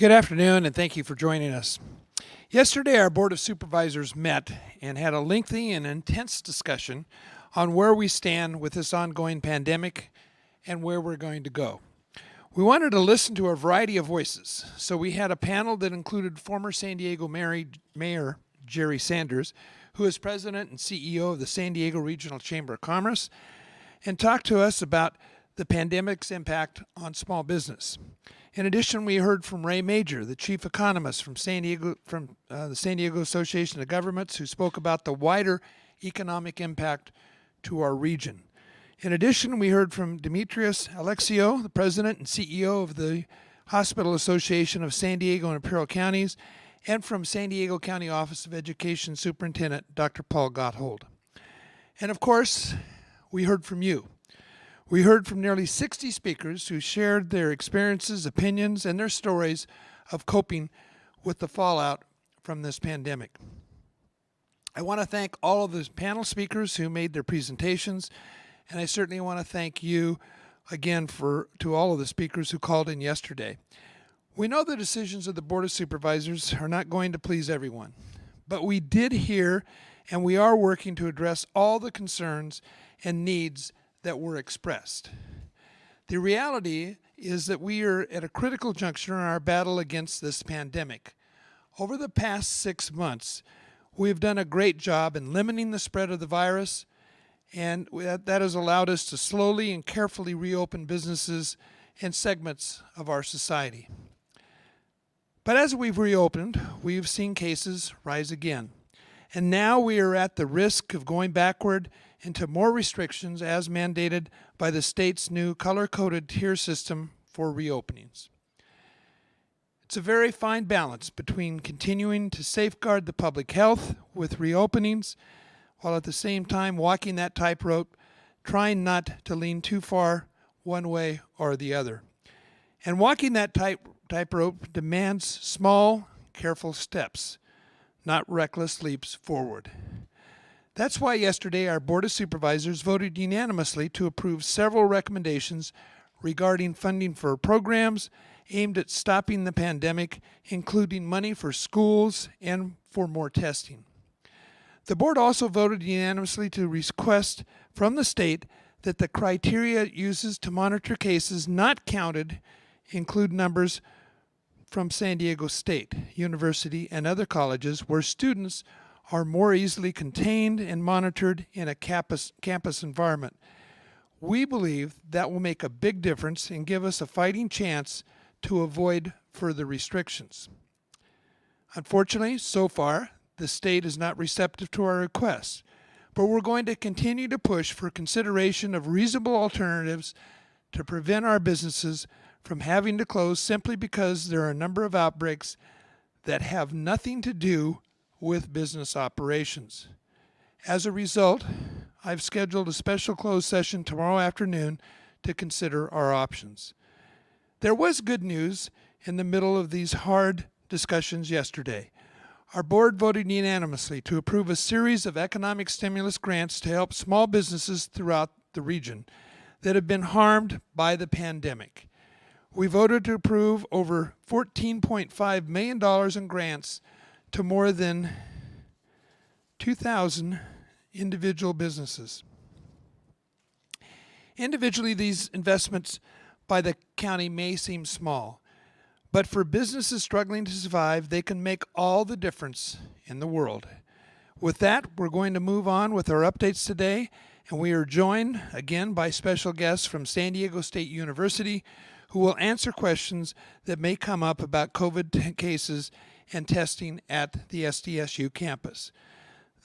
Good afternoon, and thank you for joining us. Yesterday, our Board of Supervisors met and had a lengthy and intense discussion on where we stand with this ongoing pandemic and where we're going to go. We wanted to listen to a variety of voices, so we had a panel that included former San Diego Mayor Jerry Sanders, who is President and CEO of the San Diego Regional Chamber of Commerce, and talked to us about the pandemic's impact on small business. In addition, we heard from Ray Major, the chief economist from the San Diego Association of Governments, who spoke about the wider economic impact to our region. In addition, we heard from Demetrius Alexio, the president and CEO of the Hospital Association of San Diego and Imperial Counties, and from San Diego County Office of Education Superintendent Dr. Paul Gotthold. And of course, we heard from you. We heard from nearly 60 speakers who shared their experiences, opinions, and their stories of coping with the fallout from this pandemic. I want to thank all of the panel speakers who made their presentations, and I certainly want to thank you again to all of the speakers who called in yesterday. We know the decisions of the Board of Supervisors are not going to please everyone, but we did hear and we are working to address all the concerns and needs that were expressed. The reality is that we are at a critical juncture in our battle against this pandemic. Over the past 6 months, we have done a great job in limiting the spread of the virus, and that has allowed us to slowly and carefully reopen businesses and segments of our society. But as we've reopened, we've seen cases rise again. And now we are at the risk of going backward into more restrictions as mandated by the state's new color-coded tier system for reopenings. It's a very fine balance between continuing to safeguard the public health with reopenings, while at the same time walking that tightrope, trying not to lean too far one way or the other. And walking that tightrope demands small, careful steps, not reckless leaps forward. That's why yesterday our Board of Supervisors voted unanimously to approve several recommendations regarding funding for programs aimed at stopping the pandemic, including money for schools and for more testing. The Board also voted unanimously to request from the state that the criteria it uses to monitor cases not counted include numbers from San Diego State University and other colleges where students are more easily contained and monitored in a campus environment. We believe that will make a big difference and give us a fighting chance to avoid further restrictions. Unfortunately, so far, the state is not receptive to our requests, but we're going to continue to push for consideration of reasonable alternatives to prevent our businesses from having to close simply because there are a number of outbreaks that have nothing to do with business operations. As a result, I've scheduled a special closed session tomorrow afternoon to consider our options. There was good news in the middle of these hard discussions yesterday. Our board voted unanimously to approve a series of economic stimulus grants to help small businesses throughout the region that have been harmed by the pandemic. We voted to approve over $14.5 million in grants to more than 2,000 individual businesses. Individually, these investments by the county may seem small, but for businesses struggling to survive, they can make all the difference in the world. With that, we're going to move on with our updates today, and we are joined again by special guests from San Diego State University who will answer questions that may come up about COVID cases and testing at the SDSU campus.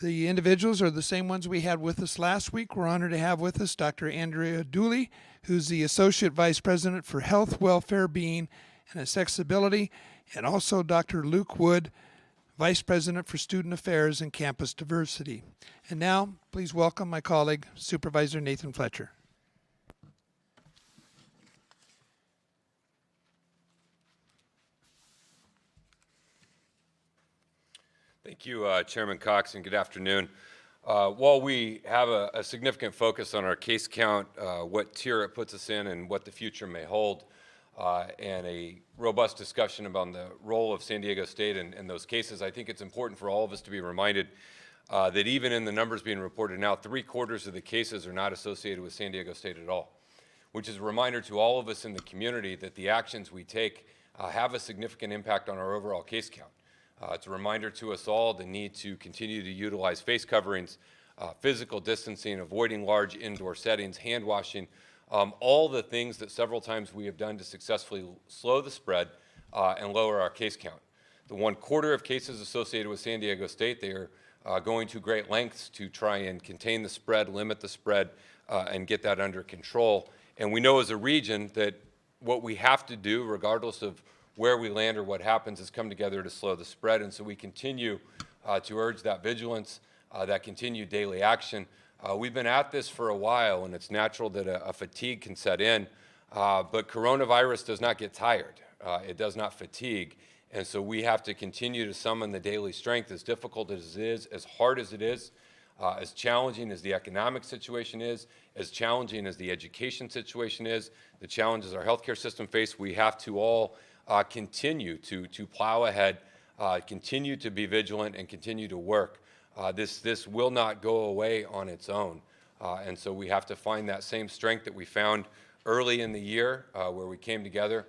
The individuals are the same ones we had with us last week. We're honored to have with us Dr. Andrea Dooley, who's the Associate Vice President for Health, Welfare, Being, and Accessibility, and also Dr. Luke Wood, Vice President for Student Affairs and Campus Diversity. And now, please welcome my colleague, Supervisor Nathan Fletcher. Thank you, Chairman Cox, and good afternoon. While we have a significant focus on our case count, what tier it puts us in, and what the future may hold, and a robust discussion about the role of San Diego State in those cases, I think it's important for all of us to be reminded that even in the numbers being reported now, 3/4 of the cases are not associated with San Diego State at all, which is a reminder to all of us in the community that the actions we take have a significant impact on our overall case count. It's a reminder to us all the need to continue to utilize face coverings, physical distancing, avoiding large indoor settings, hand washing, all the things that several times we have done to successfully slow the spread and lower our case count. The 1/4 of cases associated with San Diego State, they are going to great lengths to try and contain the spread, limit the spread, and get that under control. And we know as a region that what we have to do, regardless of where we land or what happens, is come together to slow the spread. And so we continue to urge that vigilance, that continued daily action. We've been at this for a while, and it's natural that a fatigue can set in, but coronavirus does not get tired. It does not fatigue. And so we have to continue to summon the daily strength, as difficult as it is, as hard as it is, as challenging as the economic situation is, as challenging as the education situation is, the challenges our healthcare system face. We have to all continue to plow ahead, continue to be vigilant, and continue to work. This will not go away on its own. And so we have to find that same strength that we found early in the year where we came together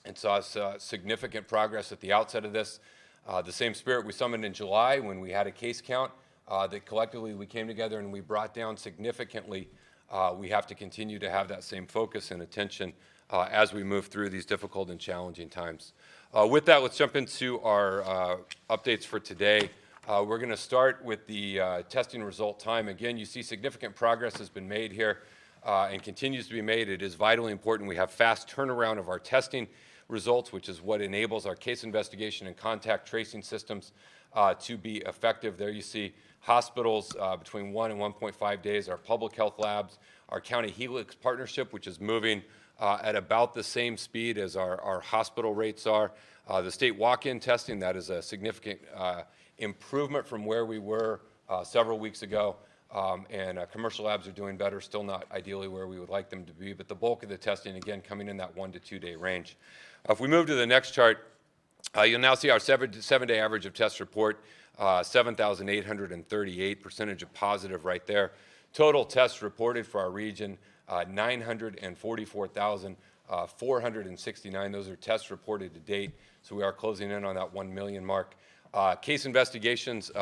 and saw significant progress at the outset of this. The same spirit we summoned in July when we had a case count that collectively we came together and we brought down significantly. We have to continue to have that same focus and attention as we move through these difficult and challenging times. With that, let's jump into our updates for today. We're going to start with the testing result time. Again, you see significant progress has been made here and continues to be made. It is vitally important we have fast turnaround of our testing results, which is what enables our case investigation and contact tracing systems to be effective. There you see hospitals between 1 and 1.5 days, our public health labs, our county Helix partnership, which is moving at about the same speed as our hospital rates are. The state walk-in testing, that is a significant improvement from where we were several weeks ago. And commercial labs are doing better, still not ideally where we would like them to be, but the bulk of the testing, again, coming in that 1 to 2 day range. If we move to the next chart, you'll now see our seven-day average of test report, 7,838, percentage of positive right there. Total tests reported for our region, 944,469. Those are tests reported to date, so we are closing in on that 1 million mark. Case investigations,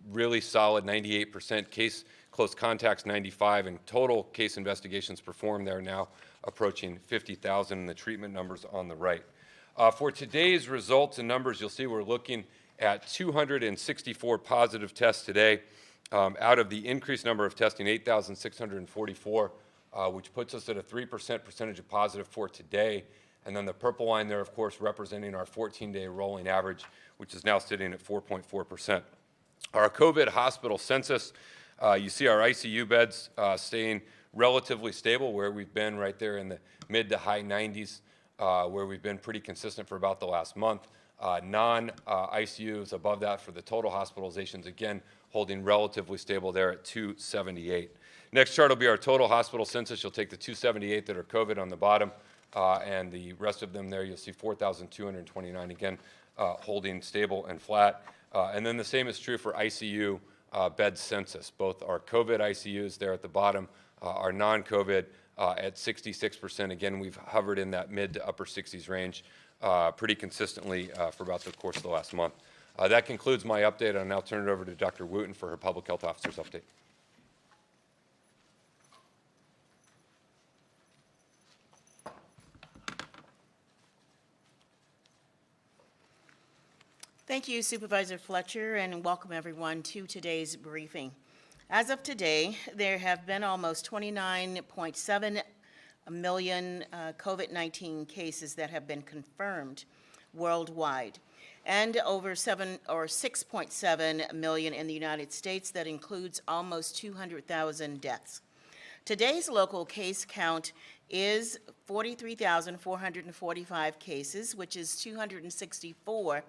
really solid, 98%. Case close contacts, 95%, and total case investigations performed there now approaching 50,000, and the treatment numbers on the right. For today's results and numbers, you'll see we're looking at 264 positive tests today. Out of the increased number of testing, 8,644, which puts us at a 3% percentage of positive for today. And then the purple line there, of course, representing our 14-day rolling average, which is now sitting at 4.4%. Our COVID hospital census, you see our ICU beds staying relatively stable, where we've been right there in the mid to high 90s, where we've been pretty consistent for about the last month. Non-ICUs above that for the total hospitalizations, again, holding relatively stable there at 278. Next chart will be our total hospital census. You'll take the 278 that are COVID on the bottom, and the rest of them there, you'll see 4,229, again, holding stable and flat. And then the same is true for ICU bed census. Both our COVID ICUs there at the bottom, our non-COVID at 66%. Again, we've hovered in that mid to upper 60s range pretty consistently for about the course of the last month. That concludes my update. I'll now turn it over to Dr. Wooten for her Public Health Officer's update. Thank you, Supervisor Fletcher, and welcome everyone to today's briefing. As of today, there have been almost 29.7 million COVID-19 cases that have been confirmed worldwide, and over 6.7 million in the United States. That includes almost 200,000 deaths. Today's local case count is 43,445 cases, which is 264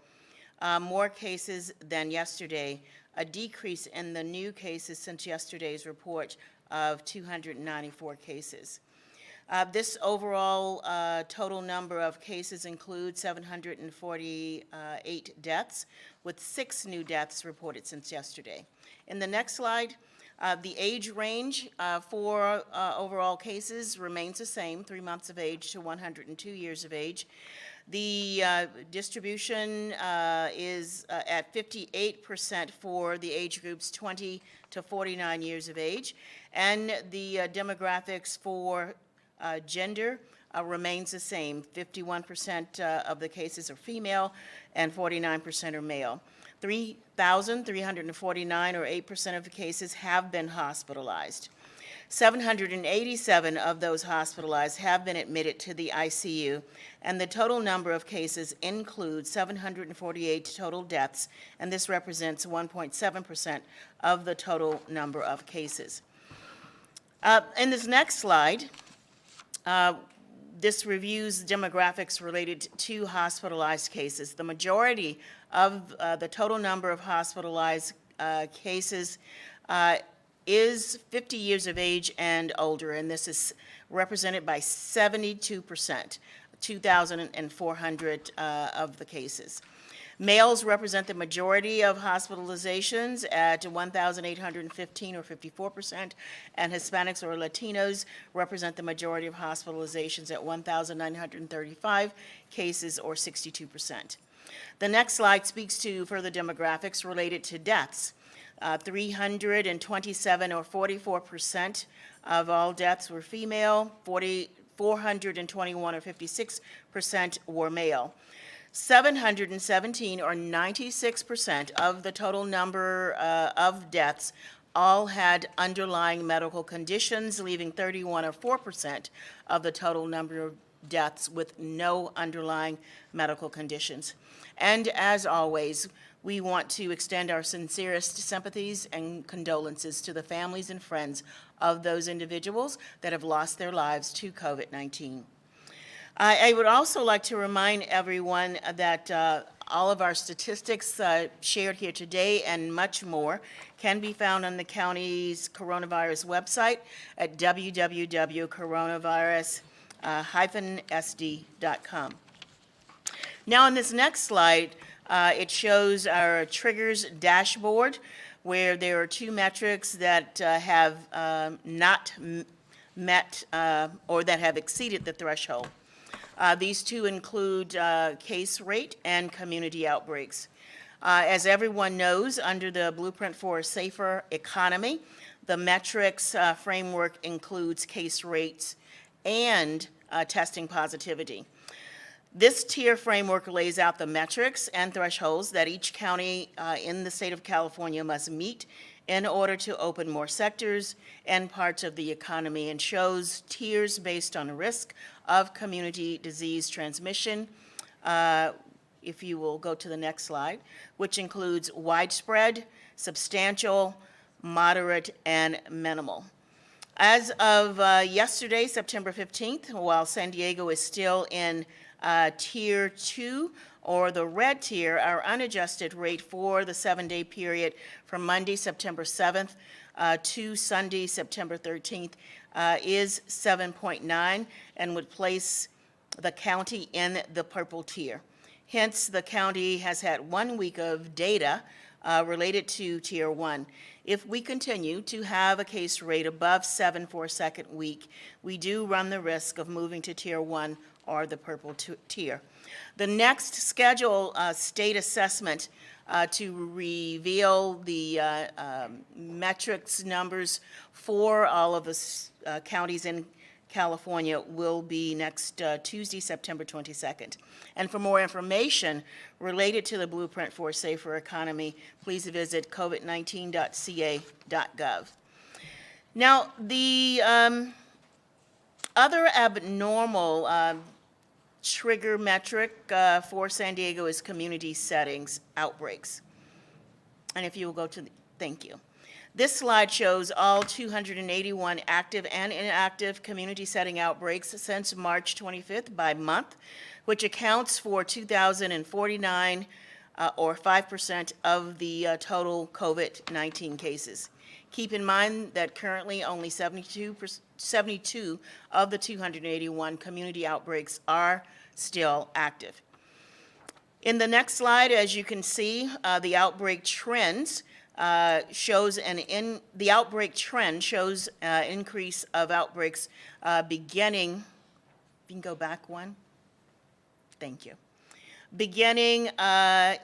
more cases than yesterday, a decrease in the new cases since yesterday's report of 294 cases. This overall total number of cases includes 748 deaths, with 6 new deaths reported since yesterday. In the next slide, the age range for overall cases remains the same, 3 months of age to 102 years of age. The distribution is at 58% for the age groups 20 to 49 years of age, and the demographics for gender remains the same. 51% of the cases are female and 49% are male. 3,349, or 8% of the cases, have been hospitalized. 787 of those hospitalized have been admitted to the ICU, and the total number of cases includes 748 total deaths, and this represents 1.7% of the total number of cases. In this next slide, this reviews demographics related to hospitalized cases. The majority of the total number of hospitalized cases is 50 years of age and older, and this is represented by 72%, 2,400 of the cases. Males represent the majority of hospitalizations at 1,815, or 54%, and Hispanics or Latinos represent the majority of hospitalizations at 1,935 cases, or 62%. The next slide speaks to further demographics related to deaths. 327, or 44% of all deaths were female, 421, or 56% were male. 717, or 96% of the total number of deaths all had underlying medical conditions, leaving 31, or 4% of the total number of deaths with no underlying medical conditions. And as always, we want to extend our sincerest sympathies and condolences to the families and friends of those individuals that have lost their lives to COVID-19. I would also like to remind everyone that all of our statistics shared here today and much more can be found on the county's coronavirus website at www.coronavirus-sd.com. Now, on this next slide, it shows our triggers dashboard, where there are 2 metrics that have not met or that have exceeded the threshold. These 2 include case rate and community outbreaks. As everyone knows, under the Blueprint for a Safer Economy, the metrics framework includes case rates and testing positivity. This tier framework lays out the metrics and thresholds that each county in the state of California must meet in order to open more sectors and parts of the economy, and shows tiers based on risk of community disease transmission, if you will go to the next slide, which includes widespread, substantial, moderate, and minimal. As of yesterday, September 15th, while San Diego is still in Tier 2, or the red tier, our unadjusted rate for the 7-day period from Monday, September 7th to Sunday, September 13th is 7.9, and would place the county in the purple tier. Hence, the county has had 1 week of data related to Tier 1. If we continue to have a case rate above 7 for a second week, we do run the risk of moving to Tier 1 or the purple tier. The next scheduled state assessment to reveal the metrics numbers for all of the counties in California will be next Tuesday, September 22nd. And for more information related to the Blueprint for a Safer Economy, please visit covid19.ca.gov. Now, the other abnormal trigger metric for San Diego is community settings outbreaks. And if you will go to thank you. This slide shows all 281 active and inactive community setting outbreaks since March 25th by month, which accounts for 2,049 or 5% of the total COVID-19 cases. Keep in mind that currently only 72 of the 281 community outbreaks are still active. In the next slide, as you can see, the outbreak trends the outbreak trend shows increase of outbreaks beginning. You can go back one. Thank you. Beginning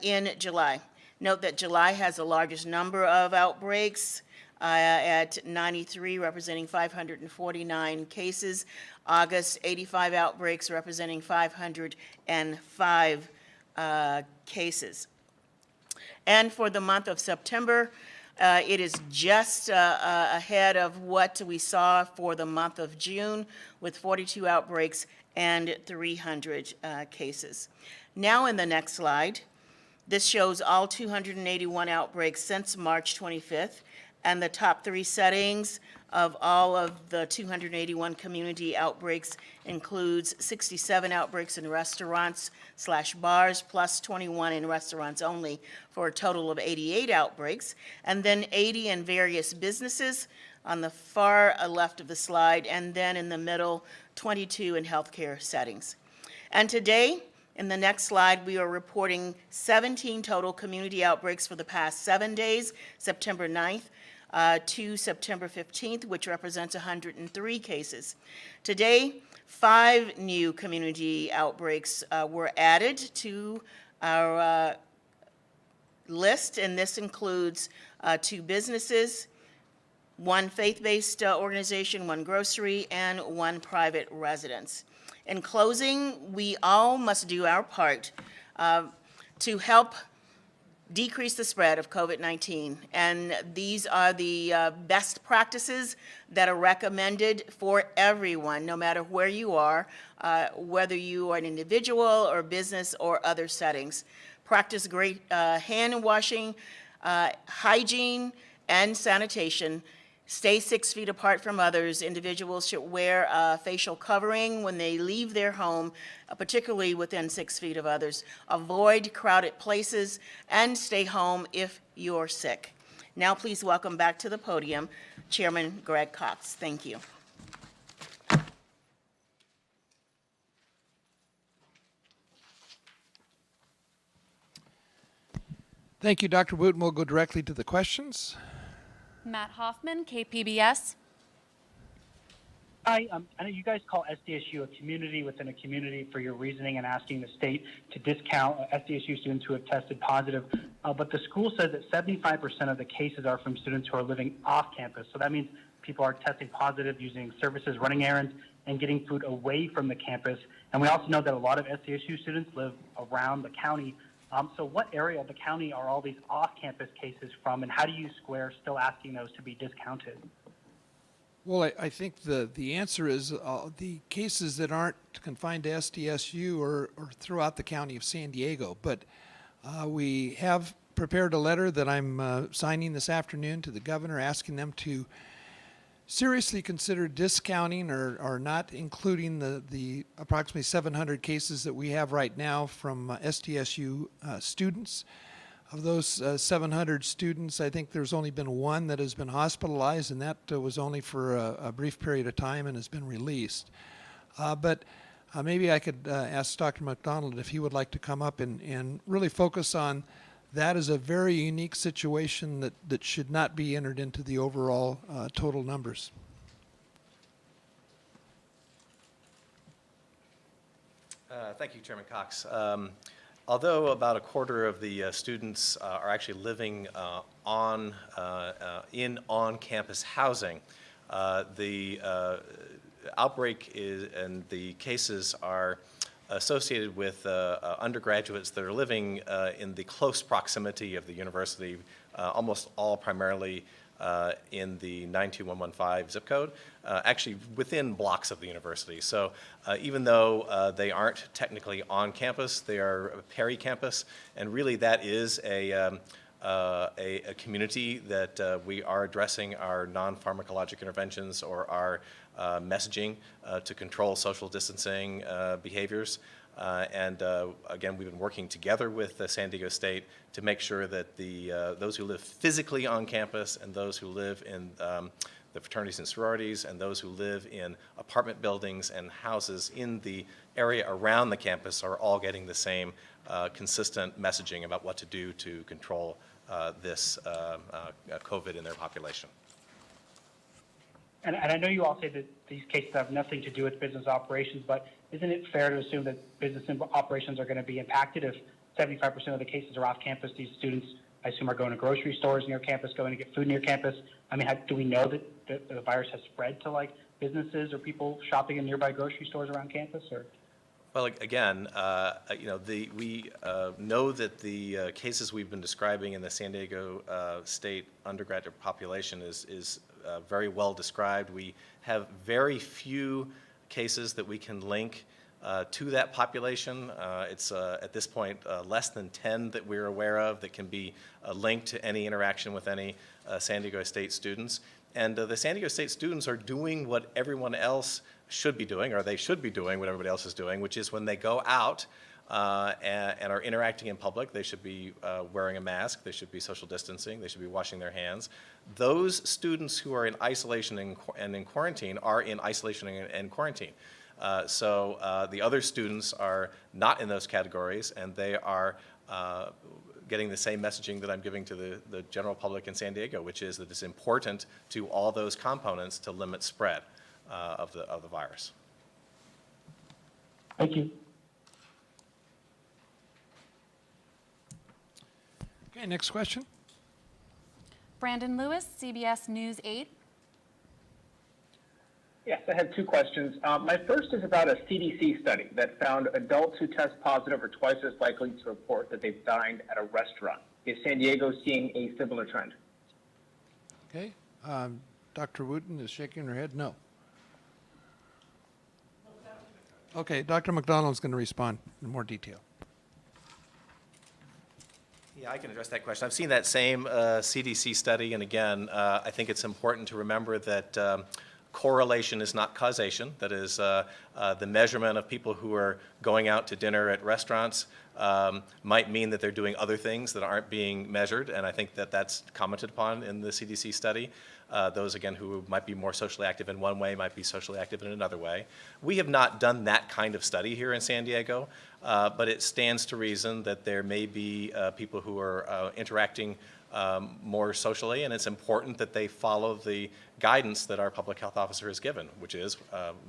in July. Note that July has the largest number of outbreaks at 93, representing 549 cases. August, 85 outbreaks, representing 505 cases. And for the month of September, it is just ahead of what we saw for the month of June, with 42 outbreaks and 300 cases. Now in the next slide, this shows all 281 outbreaks since March 25th, and the top 3 settings of all of the 281 community outbreaks includes 67 outbreaks in restaurants/bars, plus 21 in restaurants only, for a total of 88 outbreaks, and then 80 in various businesses on the far left of the slide, and then in the middle, 22 in healthcare settings. And today, in the next slide, we are reporting 17 total community outbreaks for the past 7 days, September 9th to September 15th, which represents 103 cases. Today, 5 new community outbreaks were added to our list, and this includes 2 businesses, 1 faith-based organization, 1 grocery, and 1 private residence. In closing, we all must do our part to help decrease the spread of COVID-19, and these are the best practices that are recommended for everyone, no matter where you are, whether you are an individual or business or other settings. Practice great hand washing, hygiene, and sanitation. Stay 6 feet apart from others. Individuals should wear a facial covering when they leave their home, particularly within 6 feet of others. Avoid crowded places and stay home if you're sick. Now please welcome back to the podium Chairman Greg Cox. Thank you. Thank you, Dr. Wooten. We'll go directly to the questions. Matt Hoffman, KPBS. Hi, I know you guys call SDSU a community within a community for your reasoning and asking the state to discount SDSU students who have tested positive, but the school says that 75% of the cases are from students who are living off campus. So that means people are testing positive, using services, running errands, and getting food away from the campus. And we also know that a lot of SDSU students live around the county. So what area of the county are all these off-campus cases from, and how do you square still asking those to be discounted? Well, I think the answer is the cases that aren't confined to SDSU are throughout the county of San Diego. But we have prepared a letter that I'm signing this afternoon to the governor, asking them to seriously consider discounting or not including the approximately 700 cases that we have right now from SDSU students. Of those 700 students, I think there's only been 1 that has been hospitalized, and that was only for a brief period of time and has been released. But maybe I could ask Dr. McDonald if he would like to come up and really focus on that as a very unique situation that should not be entered into the overall total numbers. Thank you, Chairman Cox. Although about a quarter of the students are actually living in on-campus housing, the outbreak and the cases are associated with undergraduates that are living in the close proximity of the university, almost all primarily in the 92115 zip code, actually within blocks of the university. So even though they aren't technically on campus, they are peri-campus, and really that is a community that we are addressing our non-pharmacologic interventions or our messaging to control social distancing behaviors. Again, we've been working together with San Diego State to make sure that those who live physically on campus and those who live in the fraternities and sororities and those who live in apartment buildings and houses in the area around the campus are all getting the same consistent messaging about what to do to control this COVID in their population. And I know you all say that these cases have nothing to do with business operations, but isn't it fair to assume that business operations are going to be impacted if 75% of the cases are off campus? These students, I assume, are going to grocery stores near campus, going to get food near campus. I mean, do we know that the virus has spread to like businesses or people shopping in nearby grocery stores around campus? Or well, again, we know that the cases we've been describing in the San Diego State undergraduate population is very well described. We have very few cases that we can link to that population. It's at this point less than 10 that we're aware of that can be linked to any interaction with any San Diego State students. And the San Diego State students are doing what everyone else should be doing, or they should be doing what everybody else is doing, which is when they go out and are interacting in public, they should be wearing a mask, they should be social distancing, they should be washing their hands. Those students who are in isolation and in quarantine are in isolation and quarantine. So the other students are not in those categories, and they are getting the same messaging that I'm giving to the general public in San Diego, which is that it's important to all those components to limit spread of the virus. thank you. Okay, next question. Brandon Lewis, CBS News 8. Yes, I have two questions. My first is about a CDC study that found adults who test positive are twice as likely to report that they've dined at a restaurant. Is San Diego seeing a similar trend? Okay, Dr. Wooten is shaking her head no. Okay, Dr. McDonald's going to respond in more detail. Yeah, I can address that question. I've seen that same CDC study, and again, I think it's important to remember that correlation is not causation. That is, the measurement of people who are going out to dinner at restaurants might mean that they're doing other things that aren't being measured, and I think that that's commented upon in the CDC study. Those, again, who might be more socially active in one way might be socially active in another way. We have not done that kind of study here in San Diego, but it stands to reason that there may be people who are interacting more socially, and it's important that they follow the guidance that our public health officer has given, which is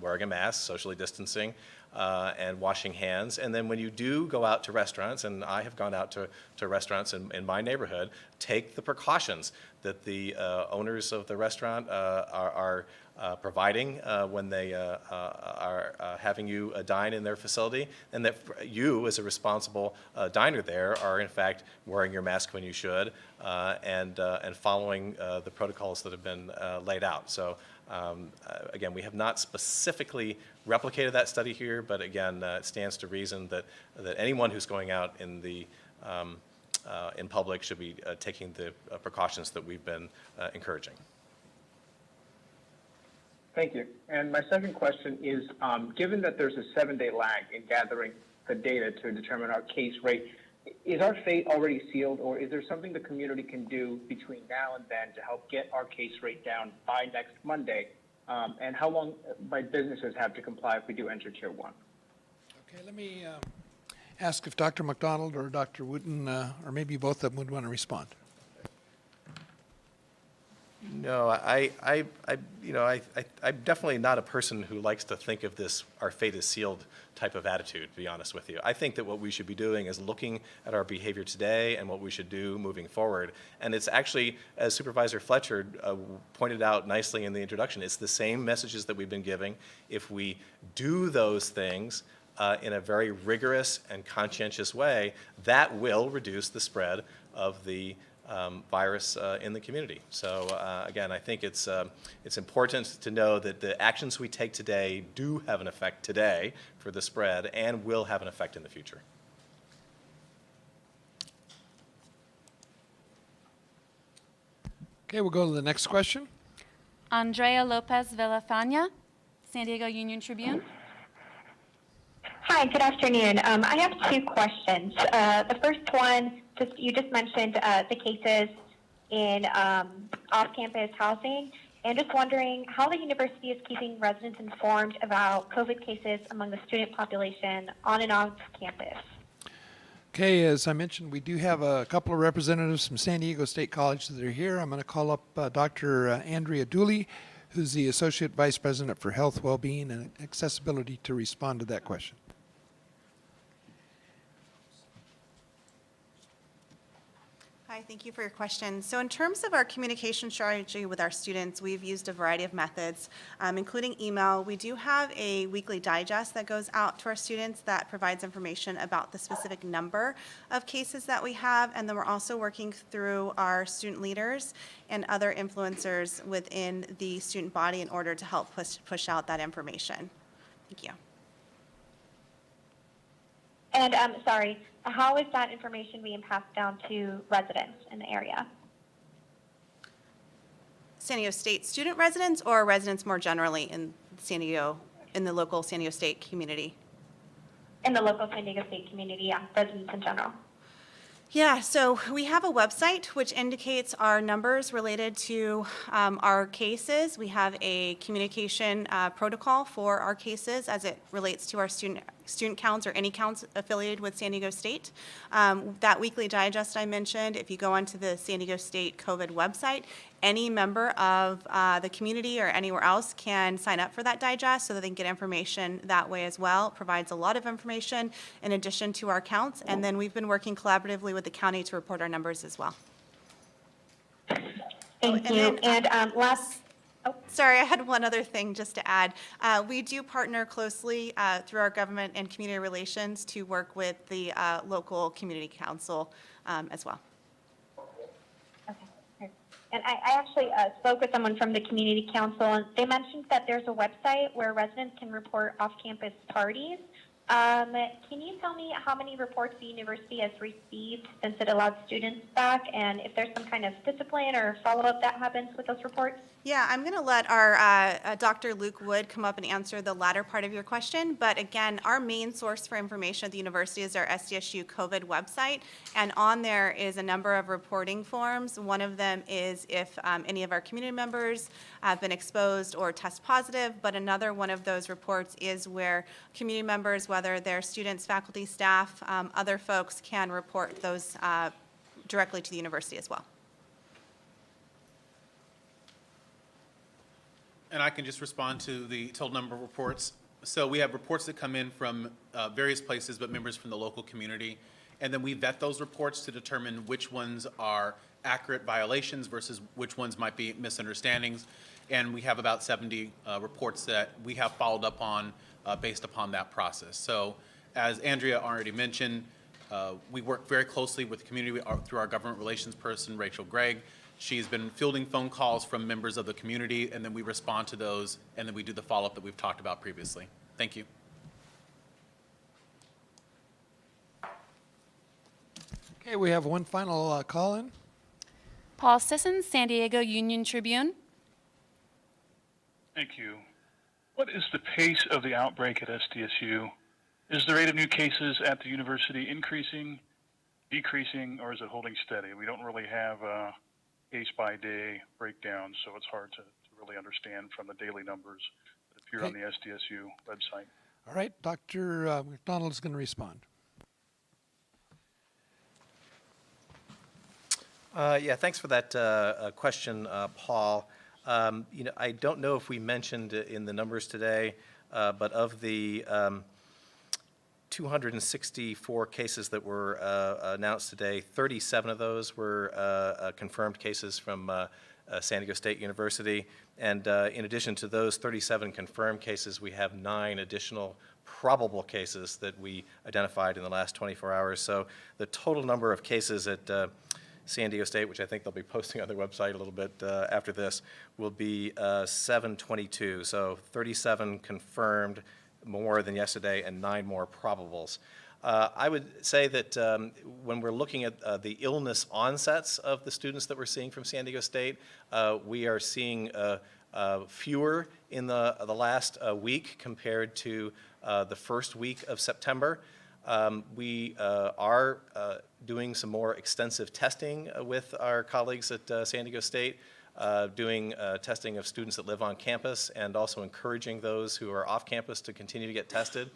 wearing a mask, socially distancing, and washing hands. And then when you do go out to restaurants, and I have gone out to restaurants in my neighborhood, take the precautions that the owners of the restaurant are providing when they are having you dine in their facility, and that you, as a responsible diner there, are in fact wearing your mask when you should, and following the protocols that have been laid out. So again, we have not specifically replicated that study here, but again, it stands to reason that anyone who's going out in public should be taking the precautions that we've been encouraging. Thank you. And my second question is, given that there's a 7-day lag in gathering the data to determine our case rate, is our fate already sealed, or is there something the community can do between now and then to help get our case rate down by next Monday? And how long might businesses have to comply if we do enter Tier 1? Okay, let me ask if Dr. McDonald or Dr. Wooten, or maybe both of them would want to respond. No, I'm definitely not a person who likes to think of this "our fate is sealed" type of attitude, to be honest with you. I think that what we should be doing is looking at our behavior today and what we should do moving forward. And it's actually, as Supervisor Fletcher pointed out nicely in the introduction, it's the same messages that we've been giving. If we do those things in a very rigorous and conscientious way, that will reduce the spread of the virus in the community. So again, I think it's important to know that the actions we take today do have an effect today for the spread and will have an effect in the future. Okay, we'll go to the next question. Andrea Lopez Villafaña, San Diego Union Tribune. Hi, Hi, good afternoon. I have two questions. The first one, you just mentioned the cases in off-campus housing, and just wondering how the university is keeping residents informed about COVID cases among the student population on and off campus. Okay, as I mentioned, we do have a couple of representatives from San Diego State College that are here. I'm going to call up Dr. Andrea Dooley, who's the Associate Vice President for Health, Wellbeing, and Accessibility, to respond to that question. Hi, thank you for your question. So in terms of our communication strategy with our students, we've used a variety of methods, including email. We do have a weekly digest that goes out to our students that provides information about the specific number of cases that we have, and then we're also working through our student leaders and other influencers within the student body in order to help push out that information. Thank you. And sorry, how is that information being passed down to residents in the area? San Diego State student residents or residents more generally in San Diego, in the local San Diego State community? In the local San Diego State community, yeah, residents in general. Yeah, so we have a website which indicates our numbers related to our cases. We have a communication protocol for our cases as it relates to our student counts or any counts affiliated with San Diego State. That weekly digest I mentioned, if you go onto the San Diego State COVID website, any member of the community or anywhere else can sign up for that digest so that they can get information that way as well. It provides a lot of information in addition to our counts, and then we've been working collaboratively with the county to report our numbers as well. Thank you. And last, Sorry, I had one other thing just to add. We do partner closely through our government and community relations to work with the local community council as well. okay. And I actually spoke with someone from the community council, and they mentioned that there's a website where residents can report off-campus parties. Can you tell me how many reports the university has received since it allowed students back, and if there's some kind of discipline or follow-up that happens with those reports? Yeah, I'm going to let our Dr. Luke Wood come up and answer the latter part of your question. But again, our main source for information at the university is our SDSU COVID website. And on there is a number of reporting forms. One of them is if any of our community members have been exposed or test positive. But another one of those reports is where community members, whether they're students, faculty, staff, other folks, can report those directly to the university as well. And I can just respond to the total number of reports. So we have reports that come in from various places, but members from the local community. And then we vet those reports to determine which ones are accurate violations versus which ones might be misunderstandings. And we have about 70 reports that we have followed up on based upon that process. So as Andrea already mentioned, we work very closely with the community through our government relations person, Rachel Gregg. She's been fielding phone calls from members of the community, and then we respond to those, and then we do the follow-up that we've talked about previously. Thank you. Okay, we have one final call-in. Paul Sissons, San Diego Union Tribune. Thank you. What is the pace of the outbreak at SDSU? Is the rate of new cases at the university increasing, decreasing, or is it holding steady? We don't really have a case-by-day breakdown, so it's hard to really understand from the daily numbers that appear on the SDSU website. All right, Dr. McDonald is going to respond. Yeah, thanks for that question, Paul. I don't know if we mentioned in the numbers today, but of the 264 cases that were announced today, 37 of those were confirmed cases from San Diego State University. And in addition to those 37 confirmed cases, we have 9 additional probable cases that we identified in the last 24 hours. So the total number of cases at San Diego State, which I think they'll be posting on their website a little bit after this, will be 722. So 37 confirmed, more than yesterday, and 9 more probables. I would say that when we're looking at the illness onsets of the students that we're seeing from San Diego State, we are seeing fewer in the last week compared to the first week of September. We are doing some more extensive testing with our colleagues at San Diego State, doing testing of students that live on campus and also encouraging those who are off campus to continue to get tested.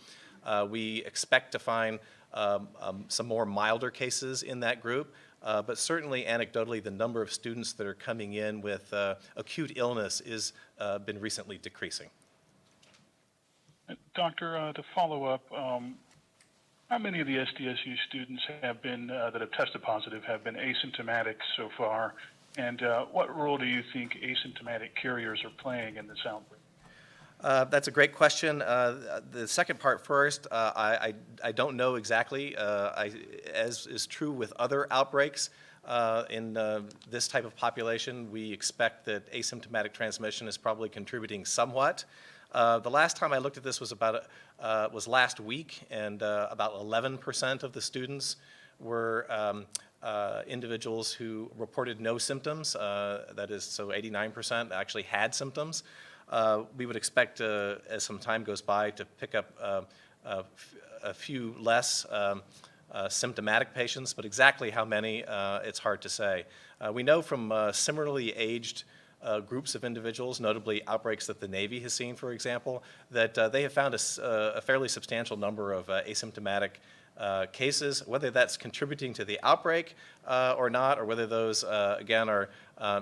We expect to find some more milder cases in that group, but certainly anecdotally the number of students that are coming in with acute illness is been recently decreasing. Doctor, to follow up, how many of the SDSU students have been that have tested positive have been asymptomatic so far, and what role do you think asymptomatic carriers are playing in this outbreak? That's a great question. The second part first, I don't know exactly. As is true with other outbreaks in this type of population, we expect that asymptomatic transmission is probably contributing somewhat. The last time I looked at this was was last week, and about 11% of the students were individuals who reported no symptoms. That is, so 89% actually had symptoms. We would expect, as some time goes by, to pick up a few less symptomatic patients, but exactly how many, it's hard to say. We know from similarly aged groups of individuals, notably outbreaks that the Navy has seen, for example, that they have found a fairly substantial number of asymptomatic cases. Whether that's contributing to the outbreak or not, or whether those, again, are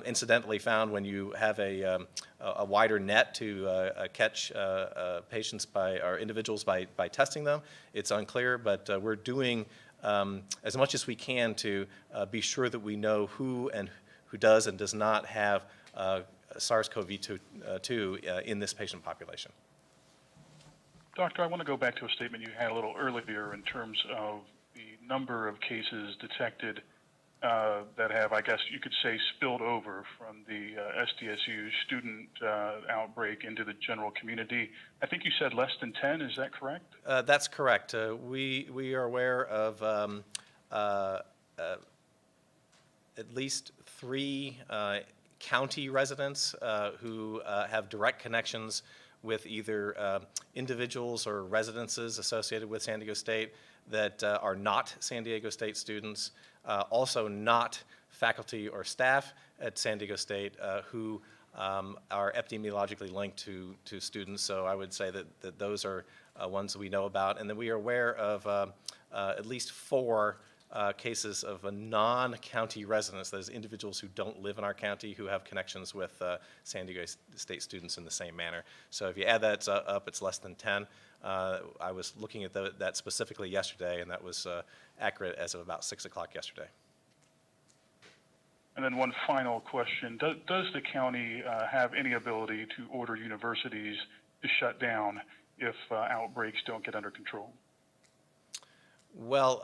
incidentally found when you have a wider net to catch patients or individuals by testing them, it's unclear, but we're doing as much as we can to be sure that we know who does and does not have SARS-CoV-2 in this patient population. Doctor, I want to go back to a statement you had a little earlier in terms of the number of cases detected that have, I guess you could say, spilled over from the SDSU student outbreak into the general community. I think you said less than 10, is that correct? That's correct. We are aware of at least 3 county residents who have direct connections with either individuals or residences associated with San Diego State that are not San Diego State students, also not faculty or staff at San Diego State who are epidemiologically linked to students. So I would say that those are ones that we know about. And then we are aware of at least 4 cases of a non-county residents, that is individuals who don't live in our county who have connections with San Diego State students in the same manner. So if you add that up, it's less than 10. I was looking at that specifically yesterday, and that was accurate as of about 6 o'clock yesterday. And then one final question. Does the county have any ability to order universities to shut down if outbreaks don't get under control? Well,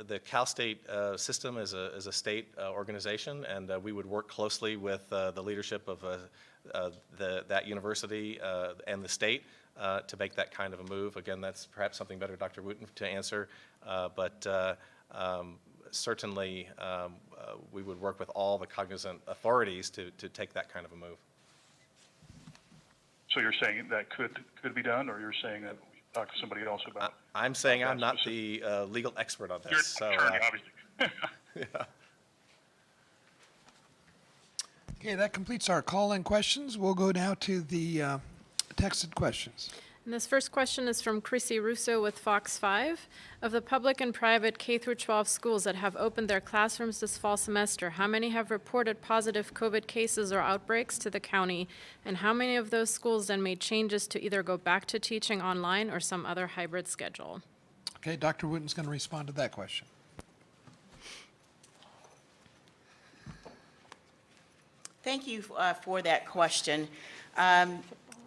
the Cal State system is a state organization, and we would work closely with the leadership of that university and the state to make that kind of a move. Again, that's perhaps something better Dr. Wooten to answer, but certainly we would work with all the cognizant authorities to take that kind of a move. So you're saying that could be done, or you're saying that we should talk to somebody else about? I'm saying I'm not the legal expert on this. You're so, an attorney, obviously. yeah. Okay, that completes our call-in questions. We'll go now to the texted questions. And this first question is from Chrissy Russo with Fox 5. Of the public and private K-12 schools that have opened their classrooms this fall semester, how many have reported positive COVID cases or outbreaks to the county? And how many of those schools then made changes to either go back to teaching online or some other hybrid schedule? Okay, Dr. Wooten's going to respond to that question. Thank you for that question.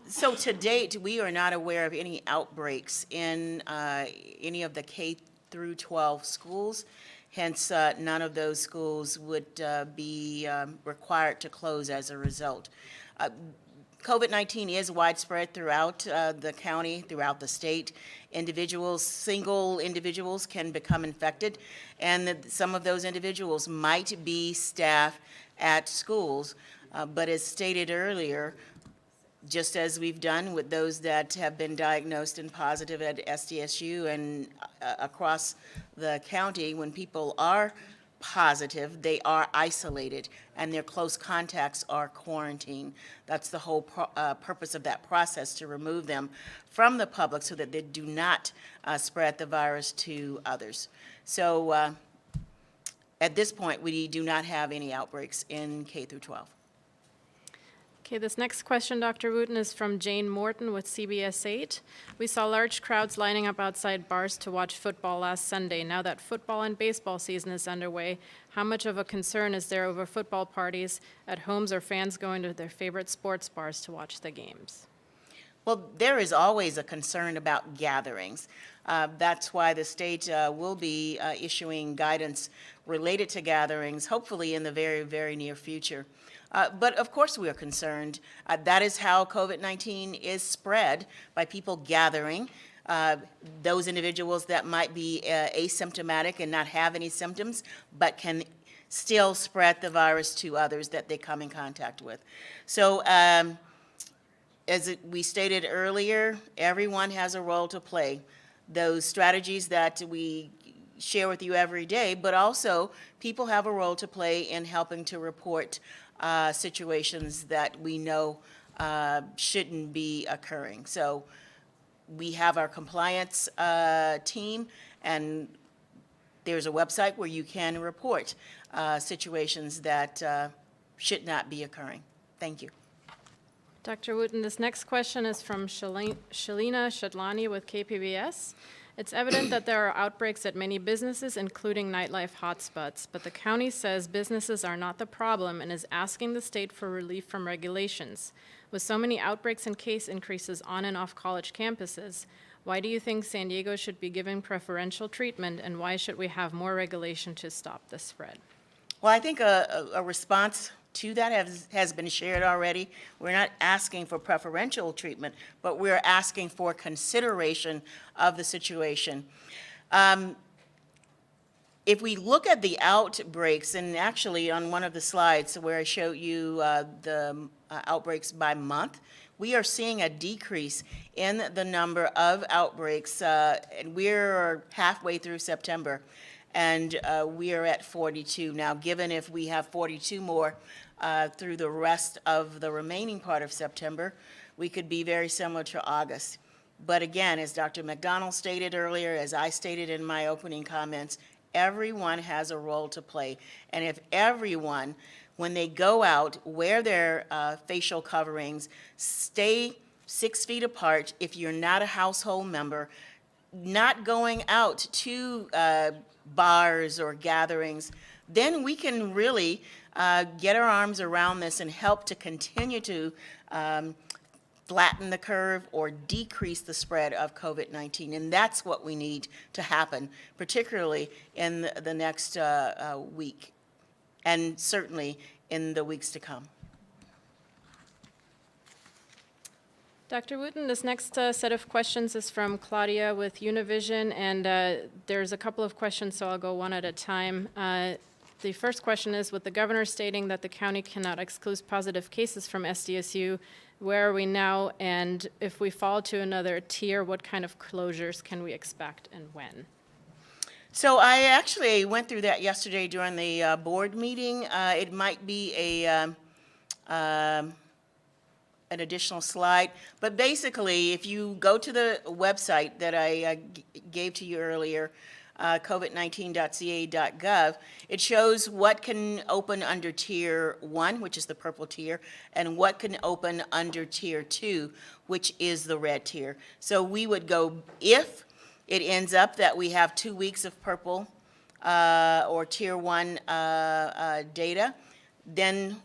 So to date, we are not aware of any outbreaks in any of the K through 12 schools. Hence, none of those schools would be required to close as a result. COVID-19 is widespread throughout the county, throughout the state. Single individuals can become infected, and some of those individuals might be staff at schools. But as stated earlier, just as we've done with those that have been diagnosed and positive at SDSU and across the county, when people are positive, they are isolated and their close contacts are quarantined. That's the whole purpose of that process, to remove them from the public so that they do not spread the virus to others. So at this point, we do not have any outbreaks in K through 12. Okay, this next question, Dr. Wooten, is from Jane Morton with CBS 8. We saw large crowds lining up outside bars to watch football last Sunday. Now that football and baseball season is underway, how much of a concern is there over football parties at homes or fans going to their favorite sports bars to watch the games? Well, there is always a concern about gatherings. That's why the state will be issuing guidance related to gatherings, hopefully in the very, very near future. But of course we are concerned. That is how COVID-19 is spread, by people gathering. Those individuals that might be asymptomatic and not have any symptoms, but can still spread the virus to others that they come in contact with. So we stated earlier, everyone has a role to play. Those strategies that we share with you every day, but also people have a role to play in helping to report situations that we know shouldn't be occurring. So we have our compliance team, and there's a website where you can report situations that should not be occurring. Thank you. Dr. Wooten, this next question is from Shalina Shadlani with KPBS. It's evident that there are outbreaks at many businesses, including nightlife hotspots, but the county says businesses are not the problem and is asking the state for relief from regulations. With so many outbreaks and case increases on and off college campuses, why do you think San Diego should be given preferential treatment, and why should we have more regulation to stop the spread? Well, I think a response to that has been shared already. We're not asking for preferential treatment, but we're asking for consideration of the situation. If we look at the outbreaks, and actually on one of the slides where I showed you the outbreaks by month, we are seeing a decrease in the number of outbreaks, and we're halfway through September, and we are at 42. Now, given if we have 42 more through the rest of the remaining part of September, we could be very similar to August. But again, as Dr. McDonald stated earlier, as I stated in my opening comments, everyone has a role to play. And if everyone, when they go out, wear their facial coverings, stay 6 feet apart if you're not a household member, not going out to bars or gatherings, then we can really get our arms around this and help to continue to flatten the curve or decrease the spread of COVID-19. And that's what we need to happen, particularly in the next week, and certainly in the weeks to come. Dr. Wooten, this next set of questions is from Claudia with Univision, and there's a couple of questions, so I'll go one at a time. The first question is, with the governor stating that the county cannot exclude positive cases from SDSU, where are we now? And if we fall to another tier, what kind of closures can we expect and when? So I actually went through that yesterday during the board meeting. It might be an additional slide, but basically, if you go to the website that I gave to you earlier, covid19.ca.gov, it shows what can open under Tier 1, which is the purple tier, and what can open under Tier 2, which is the red tier. So we would go, if it ends up that we have 2 weeks of purple or Tier 1 data, then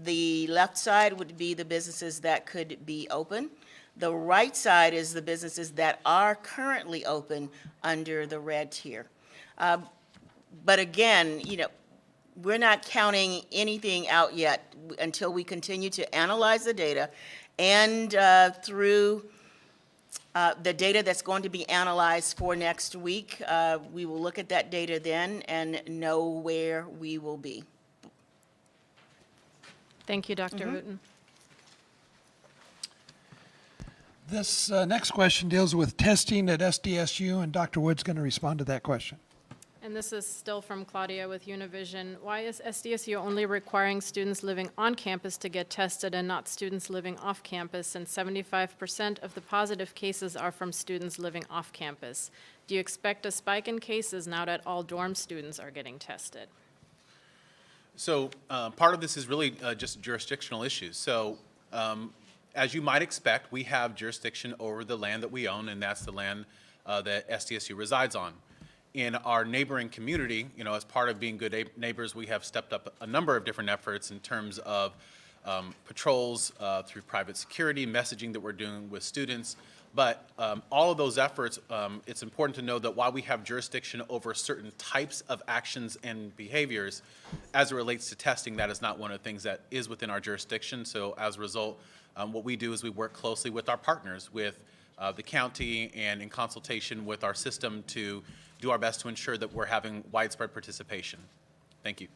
the left side would be the businesses that could be open. The right side is the businesses that are currently open under the red tier. But again, you know, we're not counting anything out yet until we continue to analyze the data, and through the data that's going to be analyzed for next week, we will look at that data then and know where we will be. Thank you, Dr. Wooten. This next question deals with testing at SDSU, and Dr. Wood's going to respond to that question. And this is still from Claudia with Univision. Why is SDSU only requiring students living on campus to get tested and not students living off campus, since 75% of the positive cases are from students living off campus? Do you expect a spike in cases now that all dorm students are getting tested? So part of this is really just jurisdictional issues. So as you might expect, we have jurisdiction over the land that we own, and that's the land that SDSU resides on. In our neighboring community, as part of being good neighbors, we have stepped up a number of different efforts in terms of patrols through private security, messaging that we're doing with students. But all of those efforts, it's important to know that while we have jurisdiction over certain types of actions and behaviors, as it relates to testing, that is not one of the things that is within our jurisdiction. So as a result, what we do is we work closely with our partners, with the county, and in consultation with our system to do our best to ensure that we're having widespread participation. Thank you.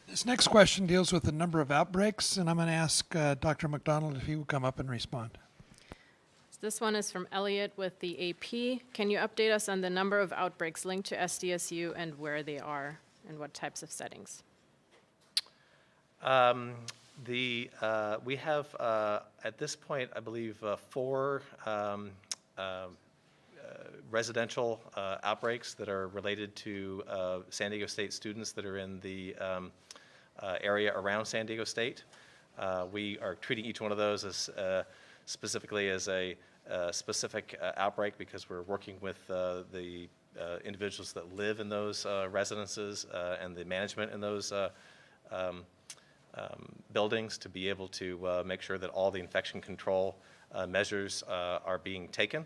This next question deals with the number of outbreaks, and I'm going to ask Dr. McDonald if he will come up and respond. This one is from Elliot with the AP. Can you update us on the number of outbreaks linked to SDSU and where they are and what types of settings? We have, at this point, I believe, 4 residential outbreaks that are related to San Diego State students that are in the area around San Diego State. We are treating each one of those as specifically as a specific outbreak because we're working with the individuals that live in those residences and the management in those buildings to be able to make sure that all the infection control measures are being taken.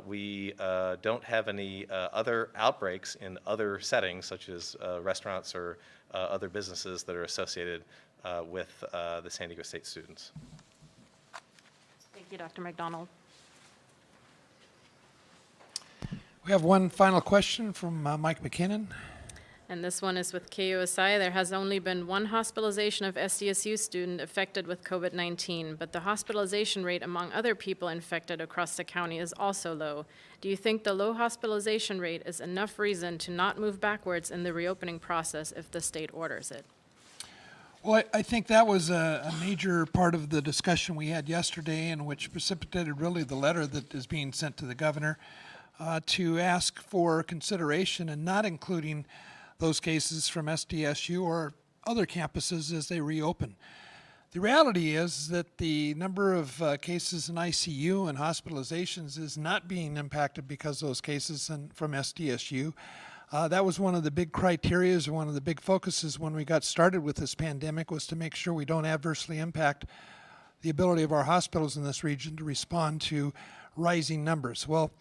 We don't have any other outbreaks in other settings, such as restaurants or other businesses that are associated with the San Diego State students. Thank you, Dr. McDonald. We have one final question from Mike McKinnon. And this one is with KUSI. There has only been one hospitalization of SDSU student affected with COVID-19, but the hospitalization rate among other people infected across the county is also low. Do you think the low hospitalization rate is enough reason to not move backwards in the reopening process if the state orders it? Well, I think that was a major part of the discussion we had yesterday, and which precipitated really the letter that is being sent to the governor to ask for consideration and not including those cases from SDSU or other campuses as they reopen. The reality is that the number of cases in ICU and hospitalizations is not being impacted because of those cases from SDSU. That was one of the big criteria, or one of the big focuses when we got started with this pandemic, was to make sure we don't adversely impact the ability of our hospitals in this region to respond to rising numbers. Well,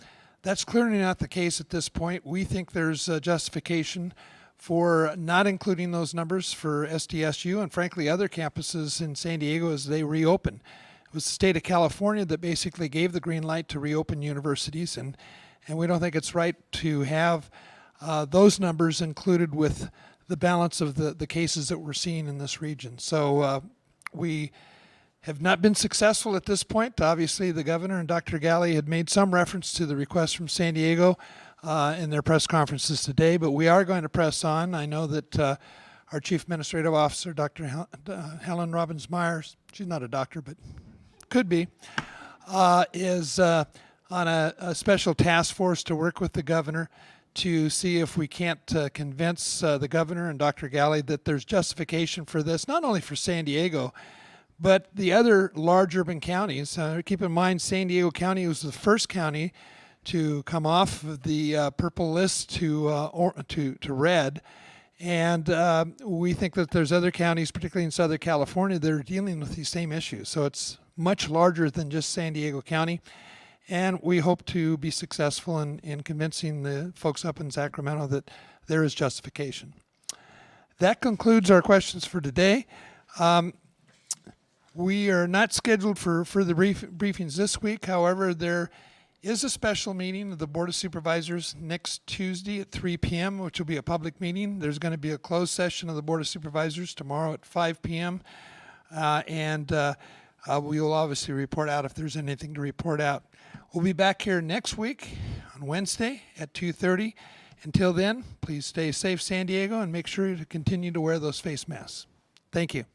that's clearly not the case at this point. We think there's justification for not including those numbers for SDSU and frankly other campuses in San Diego as they reopen. It was the state of California that basically gave the green light to reopen universities, and we don't think it's right to have those numbers included with the balance of the cases that we're seeing in this region. So we have not been successful at this point. Obviously, the governor and Dr. Galley had made some reference to the request from San Diego in their press conferences today, but we are going to press on. I know that our Chief Administrative Officer, Dr. Helen Robbins-Myers, she's not a doctor, but could be, is on a special task force to work with the governor to see if we can't convince the governor and Dr. Galley that there's justification for this, not only for San Diego, but the other large urban counties. Keep in mind, San Diego County was the first county to come off of the purple list to red, and we think that there's other counties, particularly in Southern California, that are dealing with these same issues. So it's much larger than just San Diego County, and we hope to be successful in convincing the folks up in Sacramento that there is justification. That concludes our questions for today. We are not scheduled for further briefings this week. However, there is a special meeting of the Board of Supervisors next Tuesday at 3 p.m., which will be a public meeting. There's going to be a closed session of the Board of Supervisors tomorrow at 5 p.m. We will obviously report out if there's anything to report out. We'll be back here next week on Wednesday at 2:30. Until then, please stay safe, San Diego, and make sure to continue to wear those face masks. Thank you.